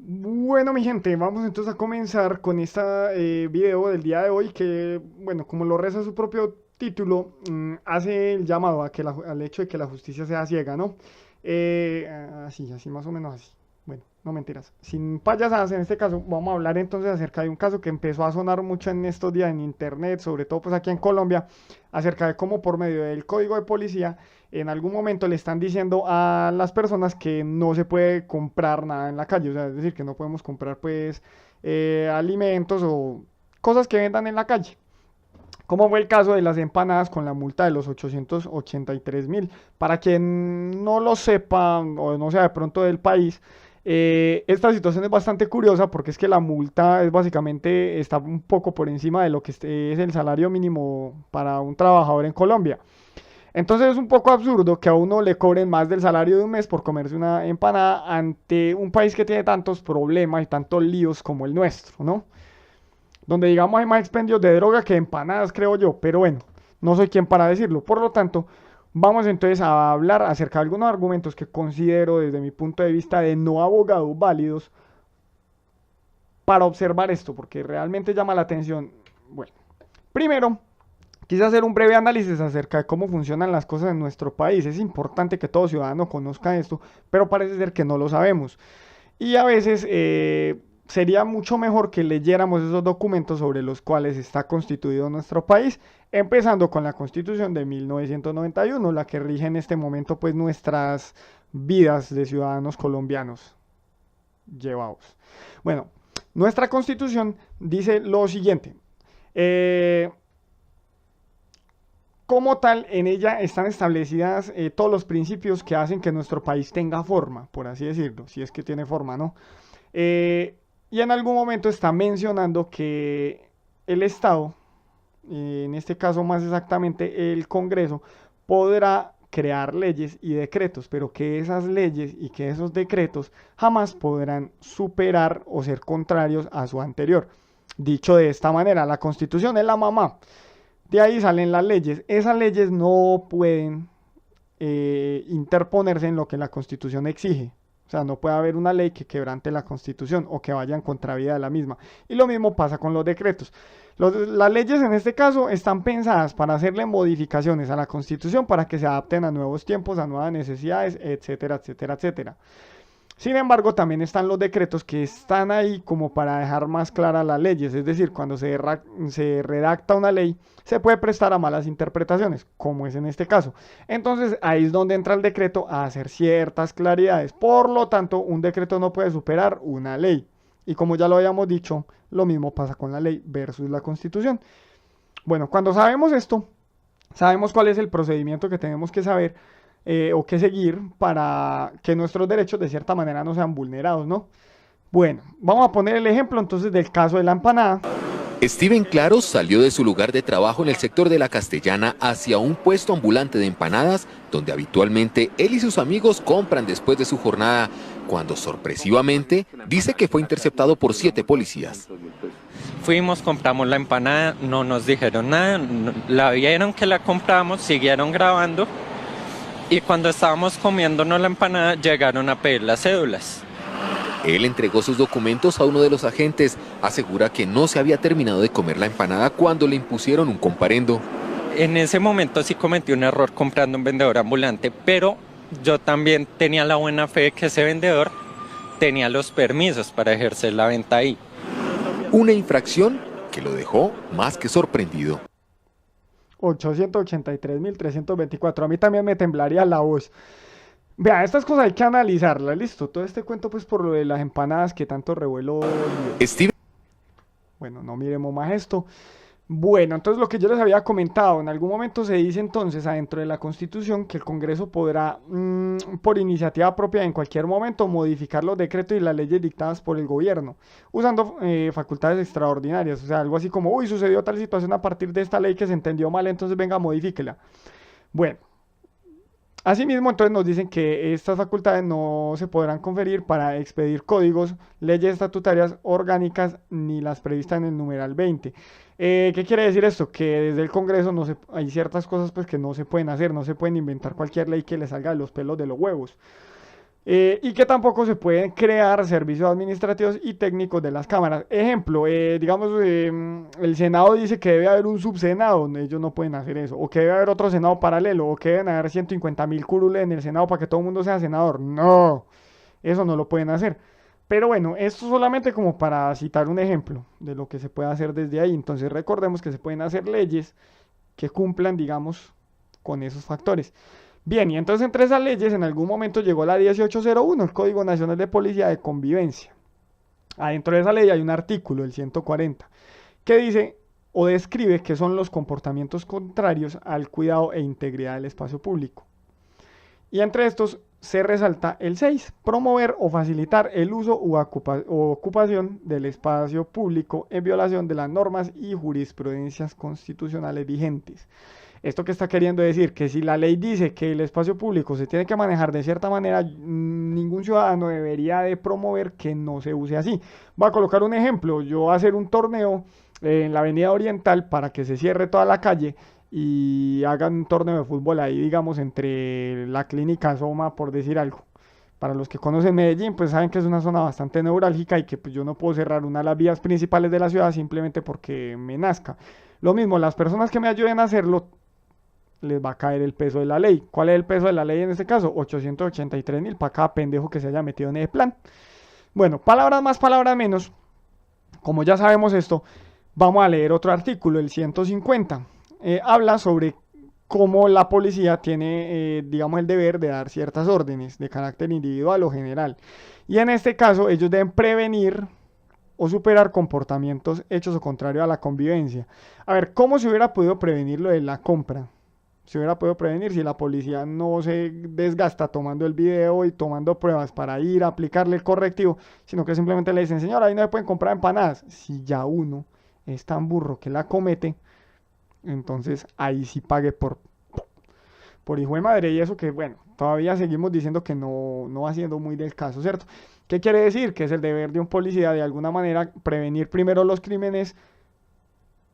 Bueno, mi gente, vamos entonces a comenzar con esta video del día de hoy que, bueno, como lo reza su propio título, hace el llamado a que al hecho de que la justicia sea ciega, ¿no? Así más o menos así. Bueno, no mentiras. Sin payasadas, en este caso, vamos a hablar entonces acerca de un caso que empezó a sonar mucho en estos días en internet, sobre todo pues aquí en Colombia, acerca de cómo por medio del código de policía en algún momento le están diciendo a las personas que no se puede comprar nada en la calle, o sea, es decir, que no podemos comprar pues alimentos o cosas que vendan en la calle. Como fue el caso de las empanadas con la multa de los 883.000. Para quien no lo sepa o no sea de pronto del país, esta situación es bastante curiosa porque es que la multa es básicamente está un poco por encima de lo que es el salario mínimo para un trabajador en Colombia. Entonces es un poco absurdo que a uno le cobren más del salario de un mes por comerse una empanada ante un país que tiene tantos problemas y tantos líos como el nuestro, ¿no? Donde digamos hay más expendios de droga que empanadas, creo yo, pero bueno, no soy quien para decirlo. Por lo tanto, vamos entonces a hablar acerca de algunos argumentos que considero desde mi punto de vista de no abogado válidos para observar esto, porque realmente llama la atención. Bueno, primero, quise hacer un breve análisis acerca de cómo funcionan las cosas en nuestro país. Es importante que todo ciudadano conozca esto, pero parece ser que no lo sabemos. Y a veces sería mucho mejor que leyéramos esos documentos sobre los cuales está constituido nuestro país, empezando con la Constitución de 1991, la que rige en este momento pues nuestras vidas de ciudadanos colombianos. Llevados. Bueno, nuestra Constitución dice lo siguiente. Eh, Como tal, en ella están establecidas todos los principios que hacen que nuestro país tenga forma, por así decirlo, si es que tiene forma, ¿no? Eh, y en algún momento está mencionando que el Estado, en este caso más exactamente el Congreso, podrá crear leyes y decretos, pero que esas leyes y que esos decretos jamás podrán superar o ser contrarios a su anterior. Dicho de esta manera, la Constitución es la mamá. De ahí salen las leyes. Esas leyes no pueden interponerse en lo que la Constitución exige. O sea, no puede haber una ley que quebrante la Constitución o que vaya en contravía de la misma. Y lo mismo pasa con los decretos. Las leyes en este caso están pensadas para hacerle modificaciones a la Constitución para que se adapten a nuevos tiempos, a nuevas necesidades, etcétera, etcétera, etcétera. Sin embargo, también están los decretos que están ahí como para dejar más claras las leyes, es decir, cuando se redacta una ley, se puede prestar a malas interpretaciones, como es en este caso. Entonces, ahí es donde entra el decreto a hacer ciertas claridades. Por lo tanto, un decreto no puede superar una ley. Y como ya lo habíamos dicho, lo mismo pasa con la ley versus la Constitución. Bueno, cuando sabemos esto, sabemos cuál es el procedimiento que tenemos que saber o que seguir para que nuestros derechos de cierta manera no sean vulnerados, ¿no? Bueno, vamos a poner el ejemplo entonces del caso de la empanada. Steven Claros salió de su lugar de trabajo en el sector de la Castellana hacia un puesto ambulante de empanadas, donde habitualmente él y sus amigos compran después de su jornada, cuando sorpresivamente dice que fue interceptado por 7 policías. Fuimos, compramos la empanada, no nos dijeron nada, la vieron que la compramos, siguieron grabando y cuando estábamos comiéndonos la empanada llegaron a pedir las cédulas. Él entregó sus documentos a uno de los agentes, asegura que no se había terminado de comer la empanada cuando le impusieron un comparendo. En ese momento sí cometí un error comprando un vendedor ambulante, pero yo también tenía la buena fe de que ese vendedor tenía los permisos para ejercer la venta ahí. Una infracción que lo dejó más que sorprendido. 883.324. A mí también me temblaría la voz. Vea, estas cosas hay que analizarlas, listo. Todo este cuento pues por lo de las empanadas que tanto revuelo. Steven Bueno, no miremos más esto. Bueno, entonces lo que yo les había comentado, en algún momento se dice entonces adentro de la Constitución que el Congreso podrá, por iniciativa propia, en cualquier momento modificar los decretos y las leyes dictadas por el gobierno, usando facultades extraordinarias. O sea, algo así como, uy, sucedió tal situación a partir de esta ley que se entendió mal, entonces venga, modifíquela. Bueno, asimismo, entonces nos dicen que estas facultades no se podrán conferir para expedir códigos, leyes estatutarias orgánicas ni las previstas en el numeral 20. ¿Qué quiere decir esto? Que desde el Congreso hay ciertas cosas pues, que no se pueden hacer, no se pueden inventar cualquier ley que le salga de los pelos de los huevos. Y que tampoco se pueden crear servicios administrativos y técnicos de las cámaras. Ejemplo, digamos, el Senado dice que debe haber un subsenado, ellos no pueden hacer eso, o que debe haber otro Senado paralelo, o que deben haber 150.000 curules en el Senado para que todo el mundo sea senador. No, eso no lo pueden hacer. Pero bueno, esto solamente como para citar un ejemplo de lo que se puede hacer desde ahí. Entonces recordemos que se pueden hacer leyes que cumplan, digamos, con esos factores. Bien, y entonces entre esas leyes en algún momento llegó la 1801, el Código Nacional de Policía de Convivencia. Adentro de esa ley hay un artículo, el 140, que dice o describe qué son los comportamientos contrarios al cuidado e integridad del espacio público. Y entre estos se resalta el 6, promover o facilitar el uso o ocupación del espacio público en violación de las normas y jurisprudencias constitucionales vigentes. ¿Esto qué está queriendo decir? Que si la ley dice que el espacio público se tiene que manejar de cierta manera, ningún ciudadano debería de promover que no se use así. Voy a colocar un ejemplo, yo voy a hacer un torneo en la Avenida Oriental para que se cierre toda la calle y hagan un torneo de fútbol ahí, digamos, entre la Clínica Soma, por decir algo. Para los que conocen Medellín, pues saben que es una zona bastante neurálgica y que pues, yo no puedo cerrar una de las vías principales de la ciudad simplemente porque me nazca. Lo mismo, las personas que me ayuden a hacerlo, les va a caer el peso de la ley. ¿Cuál es el peso de la ley en este caso? 883.000 para cada pendejo que se haya metido en ese plan. Bueno, palabras más, palabras menos. Como ya sabemos esto, vamos a leer otro artículo, el 150. Habla sobre cómo la policía tiene, digamos, el deber de dar ciertas órdenes de carácter individual o general. Y en este caso, ellos deben prevenir o superar comportamientos hechos o contrarios a la convivencia. A ver, ¿cómo se hubiera podido prevenir lo de la compra? Se hubiera podido prevenir si la policía no se desgasta tomando el video y tomando pruebas para ir a aplicarle el correctivo, sino que simplemente le dicen, señora, ahí no se pueden comprar empanadas. Si ya uno es tan burro que la comete, entonces ahí sí pague por hijo de madre. Y eso que, bueno, todavía seguimos diciendo que no va siendo muy del caso, ¿cierto? ¿Qué quiere decir? Que es el deber de un policía de alguna manera prevenir primero los crímenes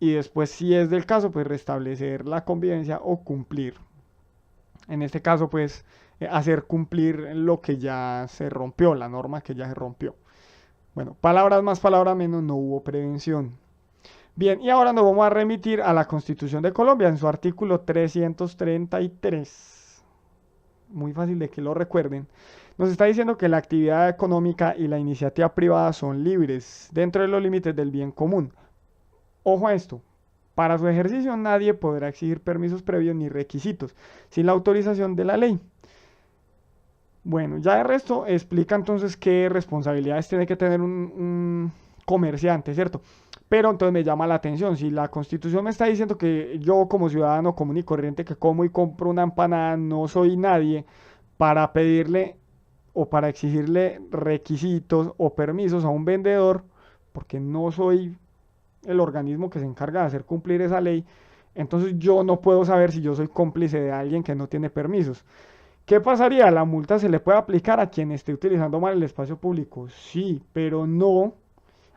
y después, si es del caso, pues restablecer la convivencia o cumplir. En este caso, pues hacer cumplir lo que ya se rompió, la norma que ya se rompió. Bueno, palabras más, palabras menos, no hubo prevención. Bien, y ahora nos vamos a remitir a la Constitución de Colombia en su artículo 333. Muy fácil de que lo recuerden. Nos está diciendo que la actividad económica y la iniciativa privada son libres dentro de los límites del bien común. Ojo a esto, para su ejercicio nadie podrá exigir permisos previos ni requisitos sin la autorización de la ley. Bueno, ya de resto explica entonces qué responsabilidades tiene que tener un comerciante, ¿cierto? Pero entonces me llama la atención, si la Constitución me está diciendo que yo como ciudadano común y corriente que como y compro una empanada no soy nadie para pedirle o para exigirle requisitos o permisos a un vendedor, porque no soy el organismo que se encarga de hacer cumplir esa ley, entonces yo no puedo saber si yo soy cómplice de alguien que no tiene permisos. ¿Qué pasaría? ¿La multa se le puede aplicar a quien esté utilizando mal el espacio público? Sí, pero no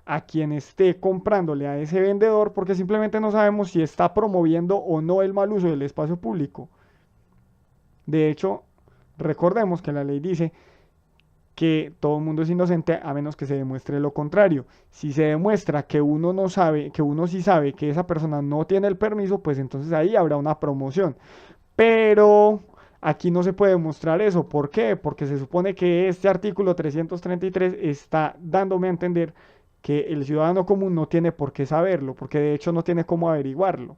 a quien esté comprándole a ese vendedor, porque simplemente no sabemos si está promoviendo o no el mal uso del espacio público. De hecho, recordemos que la ley dice que todo el mundo es inocente a menos que se demuestre lo contrario. Si se demuestra que uno no sabe, que uno sí sabe que esa persona no tiene el permiso, pues entonces ahí habrá una promoción. Pero aquí no se puede demostrar eso. ¿Por qué? Porque se supone que este artículo 333 está dándome a entender que el ciudadano común no tiene por qué saberlo, porque de hecho no tiene cómo averiguarlo.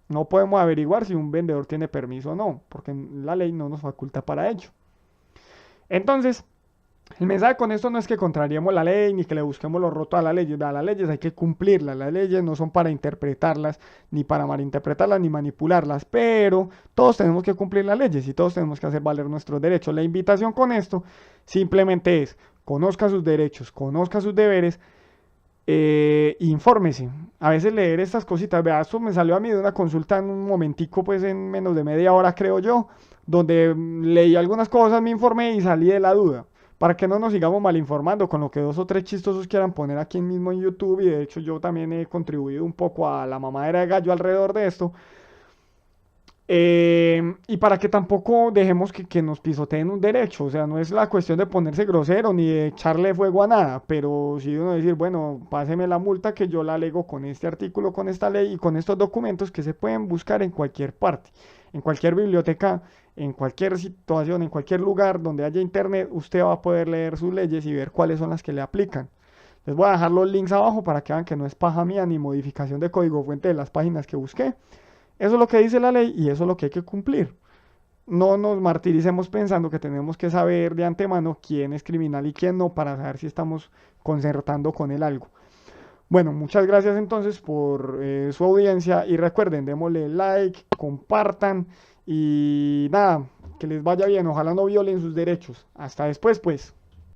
No podemos averiguar si un vendedor tiene permiso o no, porque la ley no nos faculta para ello. Entonces, el mensaje con esto no es que contrariemos la ley ni que le busquemos lo roto a la ley. A las leyes hay que cumplirlas. Las leyes no son para interpretarlas, ni para malinterpretarlas, ni manipularlas. Pero todos tenemos que cumplir las leyes y todos tenemos que hacer valer nuestros derechos. La invitación con esto simplemente es: conozca sus derechos, conozca sus deberes, infórmese. A veces leer estas cositas, vea, esto me salió a mí de una consulta en un momentico, pues en menos de media hora creo yo, donde leí algunas cosas, me informé y salí de la duda. Para que no nos sigamos mal informando con lo que dos o tres chistosos quieran poner aquí mismo en YouTube, y de hecho yo también he contribuido un poco a la mamadera de gallo alrededor de esto. Y para que tampoco dejemos que nos pisoteen un derecho, o sea, no es la cuestión de ponerse grosero ni de echarle fuego a nada, pero sí uno decir, bueno, páseme la multa que yo la alego con este artículo, con esta ley y con estos documentos que se pueden buscar en cualquier parte, en cualquier biblioteca, en cualquier situación, en cualquier lugar donde haya internet, usted va a poder leer sus leyes y ver cuáles son las que le aplican. Les voy a dejar los links abajo para que vean que no es paja mía ni modificación de código fuente de las páginas que busqué. Eso es lo que dice la ley y eso es lo que hay que cumplir. No nos martiricemos pensando que tenemos que saber de antemano quién es criminal y quién no para saber si estamos concertando con él algo. Bueno, muchas gracias entonces por su audiencia y recuerden, démosle like, compartan y nada, que les vaya bien, ojalá no violen sus derechos. Hasta después pues.